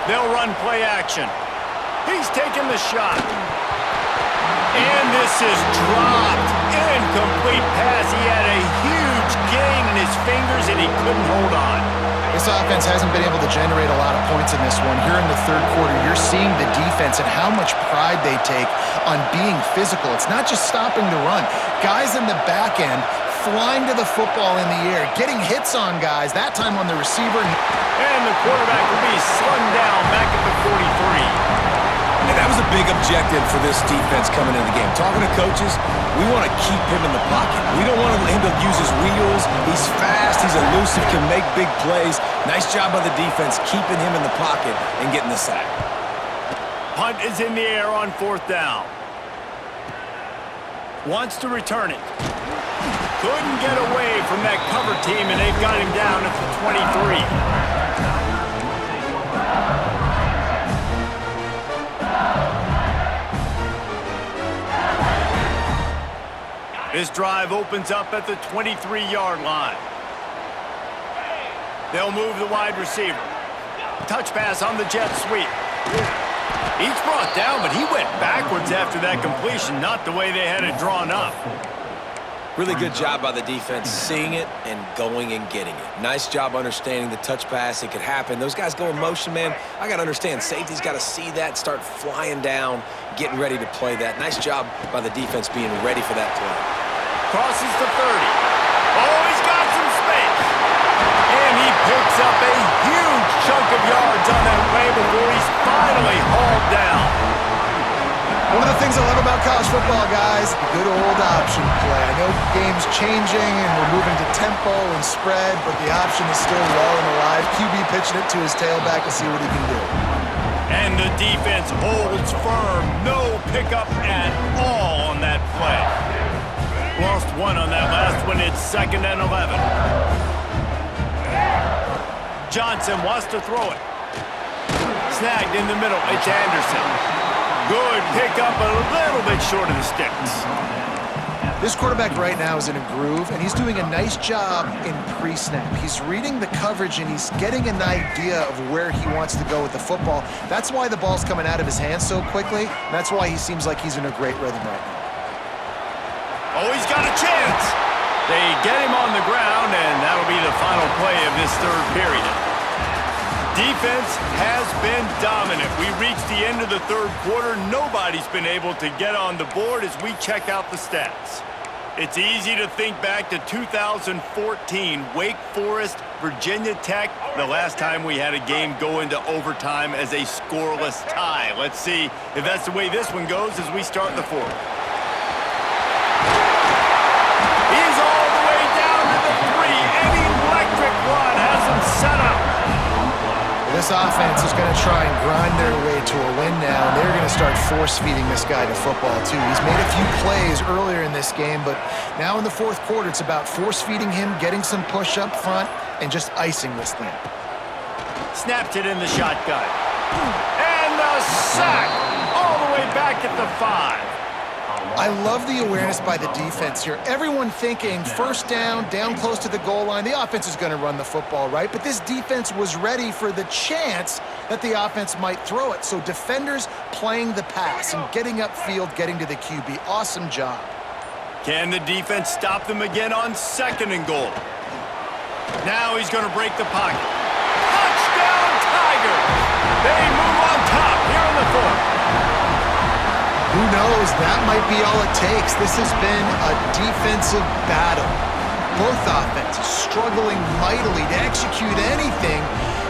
They'll run play action. He's taking the shot. And this is dropped. Incomplete pass. He had a huge gain in his fingers, and he couldn't hold on. This offense hasn't been able to generate a lot of points in this one. Here in the third quarter, you're seeing the defense and how much pride they take on being physical. It's not just stopping the run. Guys in the back end flying to the football in the air, getting hits on guys, that time on the receiver. And the quarterback will be slung down back at the 43. And that was a big objective for this defense coming into the game. Talking to coaches, we want to keep him in the pocket. We don't want him to use his wheels. He's fast, he's elusive, can make big plays. Nice job by the defense keeping him in the pocket and getting the sack. Punt is in the air on 4th down. Wants to return it. Couldn't get away from that cover team, and they've got him down at the 23. This drive opens up at the 23-yard line. They'll move the wide receiver. Touch pass on the jet sweep. He's brought down, but he went backwards after that completion, not the way they had it drawn up. Really good job by the defense seeing it and going and getting it. Nice job understanding the touch pass. It could happen. Those guys go in motion, man. I got to understand. Safety's got to see that, start flying down, getting ready to play that. Nice job by the defense being ready for that play. Crosses the 30. Oh, he's got some space. And he picks up a huge chunk of yards on that play before he's finally hauled down. One of the things I love about college football, guys, the good old option play. I know the game's changing and we're moving to tempo and spread, but the option is still well and alive. QB pitching it to his tailback to see what he can do. And the defense holds firm. No pickup at all on that play. Lost one on that last one. It's 2nd and 11. Johnson wants to throw it. Snagged in the middle. It's Anderson. Good pickup, a little bit short of the sticks. This quarterback right now is in a groove, and he's doing a nice job in pre-snap. He's reading the coverage, and he's getting an idea of where he wants to go with the football. That's why the ball's coming out of his hands so quickly, and that's why he seems like he's in a great rhythm right now. Oh, he's got a chance. They get him on the ground, and that'll be the final play of this third period. Defense has been dominant. We reached the end of the third quarter. Nobody's been able to get on the board as we check out the stats. It's easy to think back to 2014, Wake Forest, Virginia Tech, the last time we had a game go into overtime as a scoreless tie. Let's see if that's the way this one goes as we start the fourth. He's all the way down to the 3. An electric run has him set up. This offense is going to try and grind their way to a win now, and they're going to start force-feeding this guy to football, too. He's made a few plays earlier in this game, but now in the fourth quarter, it's about force-feeding him, getting some push up front, and just icing this thing. Snapped it in the shotgun. And the sack all the way back at the 5. I love the awareness by the defense here. Everyone thinking first down close to the goal line. The offense is going to run the football, right? But this defense was ready for the chance that the offense might throw it. So defenders playing the pass and getting upfield, getting to the QB. Awesome job. Can the defense stop them again on 2nd and goal? Now he's going to break the pocket. Touchdown, Tigers! They move on top here in the fourth. Who knows? That might be all it takes. This has been a defensive battle. Both offenses struggling mightily to execute anything,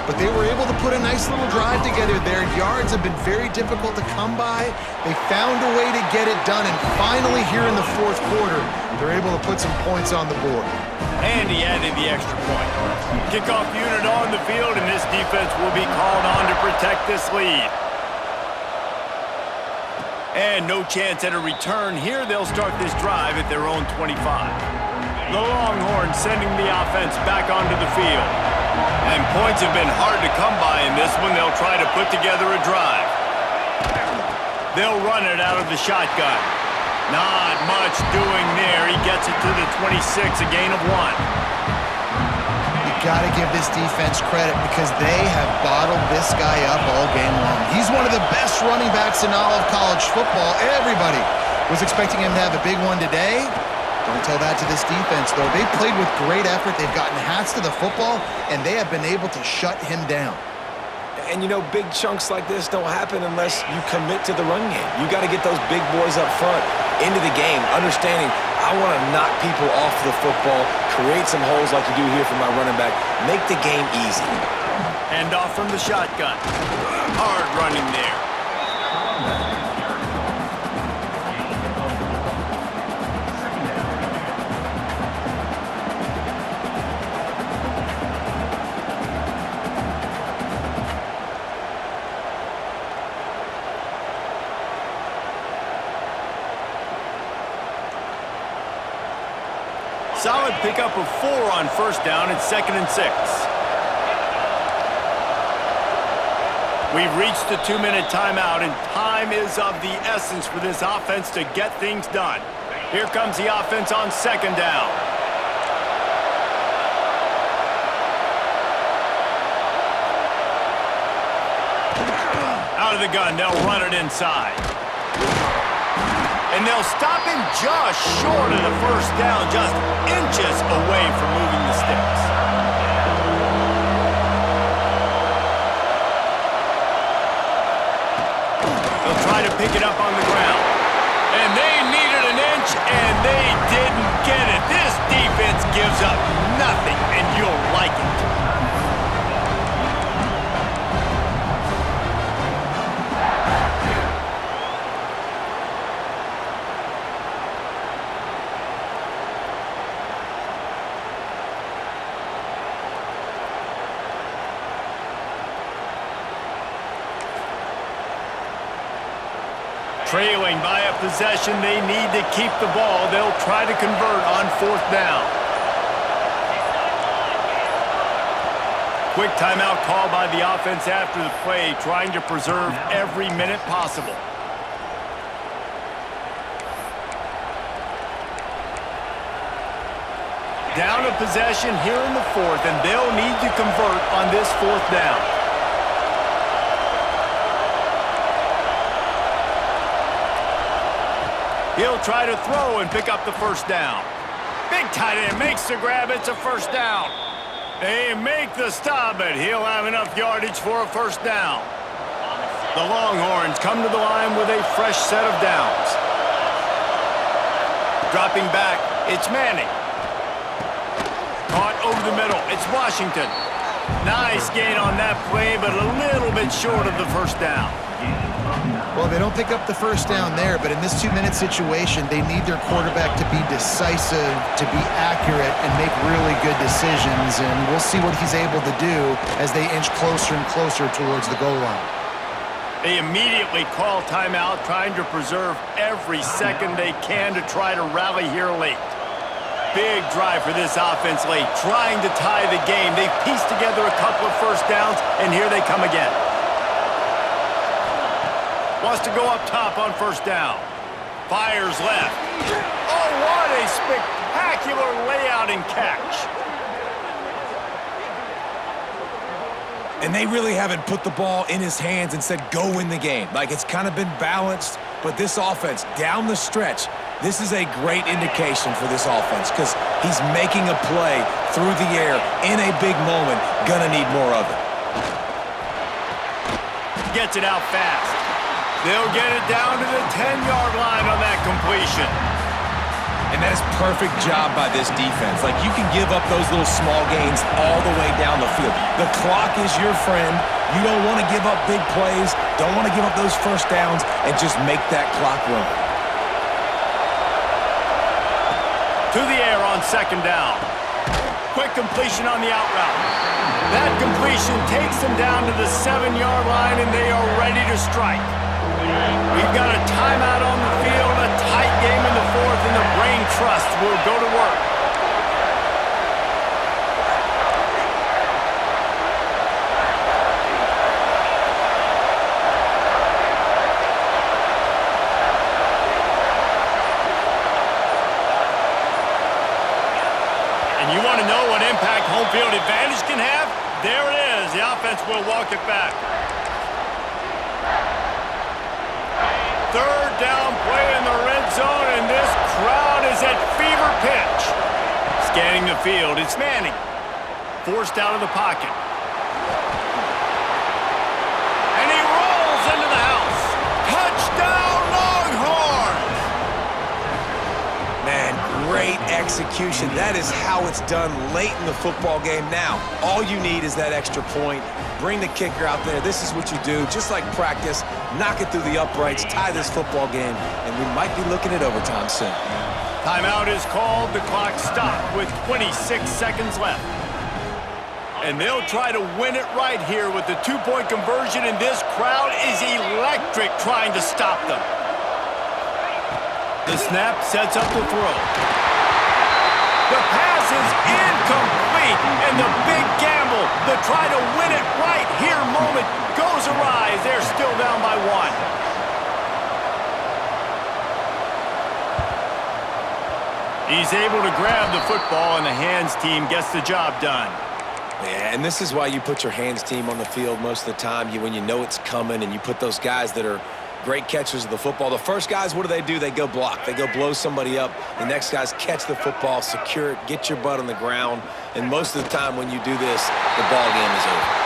but they were able to put a nice little drive together there. Yards have been very difficult to come by. They found a way to get it done, and finally here in the fourth quarter, they're able to put some points on the board. And he added the extra point. Kickoff unit on the field, and this defense will be called on to protect this lead. And no chance at a return here. They'll start this drive at their own 25. The Longhorns sending the offense back onto the field. And points have been hard to come by in this one. They'll try to put together a drive. They'll run it out of the shotgun. Not much doing there. He gets it to the 26, a gain of 1. The got to give this defense credit because they have bottled this guy up all game long. He's one of the best running backs in all of college football. Everybody was expecting him to have a big one today. Don't tell that to this defense, though. They played with great effort. They've gotten hats to the football, and they have been able to shut him down. And, you know, big chunks like this don't happen unless you commit to the run game. You got to get those big boys up front into the game, understanding I want to knock people off the football, create some holes like you do here for my running back, make the game easy. Hand off from the shotgun. Hard running there. Solid pickup of 4 on first down and 2nd and 6. We've reached the 2-minute timeout, and time is of the essence for this offense to get things done. Here comes the offense on 2nd down. Out of the gun, they'll run it inside. And they'll stop him just short of the first down, just inches away from moving the sticks. They'll try to pick it up on the ground. And they needed an inch, and they didn't get it. This defense gives up nothing, and you'll like it. Trailing by a possession, they need to keep the ball. They'll try to convert on 4th down. Quick timeout call by the offense after the play, trying to preserve every minute possible. Down a possession here in the 4th, and they'll need to convert on this 4th down. He'll try to throw and pick up the first down. Big tight end makes the grab. It's a first down. They make the stop, but he'll have enough yardage for a first down. The Longhorns come to the line with a fresh set of downs. Dropping back, it's Manning. Caught over the middle, it's Washington. Nice gain on that play, but a little bit short of the first down. Well, they don't pick up the first down there, but in this 2-minute situation, they need their quarterback to be decisive, to be accurate, and make really good decisions, and we'll see what he's able to do as they inch closer and closer towards the goal line. They immediately call timeout, trying to preserve every second they can to try to rally here late. Big drive for this offense late, trying to tie the game. They've pieced together a couple of first downs, and here they come again. Wants to go up top on first down. Fires left. Oh, what a spectacular layout and catch. And they really haven't put the ball in his hands and said, go win the game. Like, it's kind of been balanced, but this offense, down the stretch, this is a great indication for this offense because he's making a play through the air in a big moment. Gonna need more of it. Gets it out fast. They'll get it down to the 10-yard line on that completion. And that is perfect job by this defense. Like, you can give up those little small gains all the way down the field. The clock is your friend. You don't want to give up big plays, don't want to give up those first downs, and just make that clock run. To the air on second down. Quick completion on the out route. That completion takes them down to the 7-yard line, and they are ready to strike. We've got a timeout on the field, a tight game in the 4th, and the Brain Trust will go to work. And you want to know what impact home field advantage offense will walk it back. Third down play in the red zone, and this crowd is at fever pitch. Scanning the field, it's Manning. Forced out of the pocket. And he rolls into the house. Touchdown, Longhorns! Man, great execution. That is how it's done late in the football game. Now, all you need is that extra point. Bring the kicker out there. This is what you do. Just like practice, knock it through the uprights, tie this football game, and we might be looking at overtime soon. Timeout is called. The clock stopped with 26 seconds left. And they'll try to win it right here with the two-point conversion, and this crowd is electric trying to stop them. The snap sets up the throw. The pass is incomplete, and the big gamble, the try to win it right here moment goes awry. They're still down by 1. He's able to grab the football, and the hands team gets the job done. Yeah, and this is why you put your hands team on the field most of the time. When you know it's coming, and you put those guys that are great catchers of the football. The first guys, what do? They go block. They go blow somebody up. The next guys catch the football, secure it, get your butt on the ground. And most of the time when you do this, the ball game is over.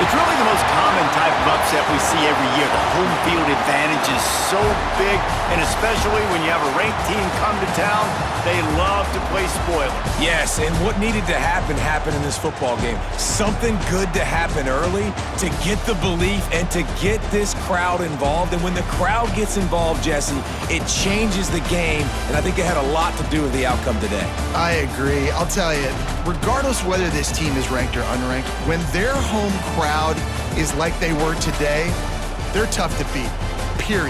It's really the most common type of upset we see every year. The home field advantage is so big, and especially when you have a ranked team come to town, they love to play spoiler. Yes, and what needed to happen happened in this football game. Something good to happen early to get the belief and to get this crowd involved. And when the crowd gets involved, Jesse, it changes the game, and I think it had a lot to do with the outcome today. I agree. I'll tell you, regardless whether this team is ranked or unranked, when their home crowd is like they were today, they're tough to beat, period.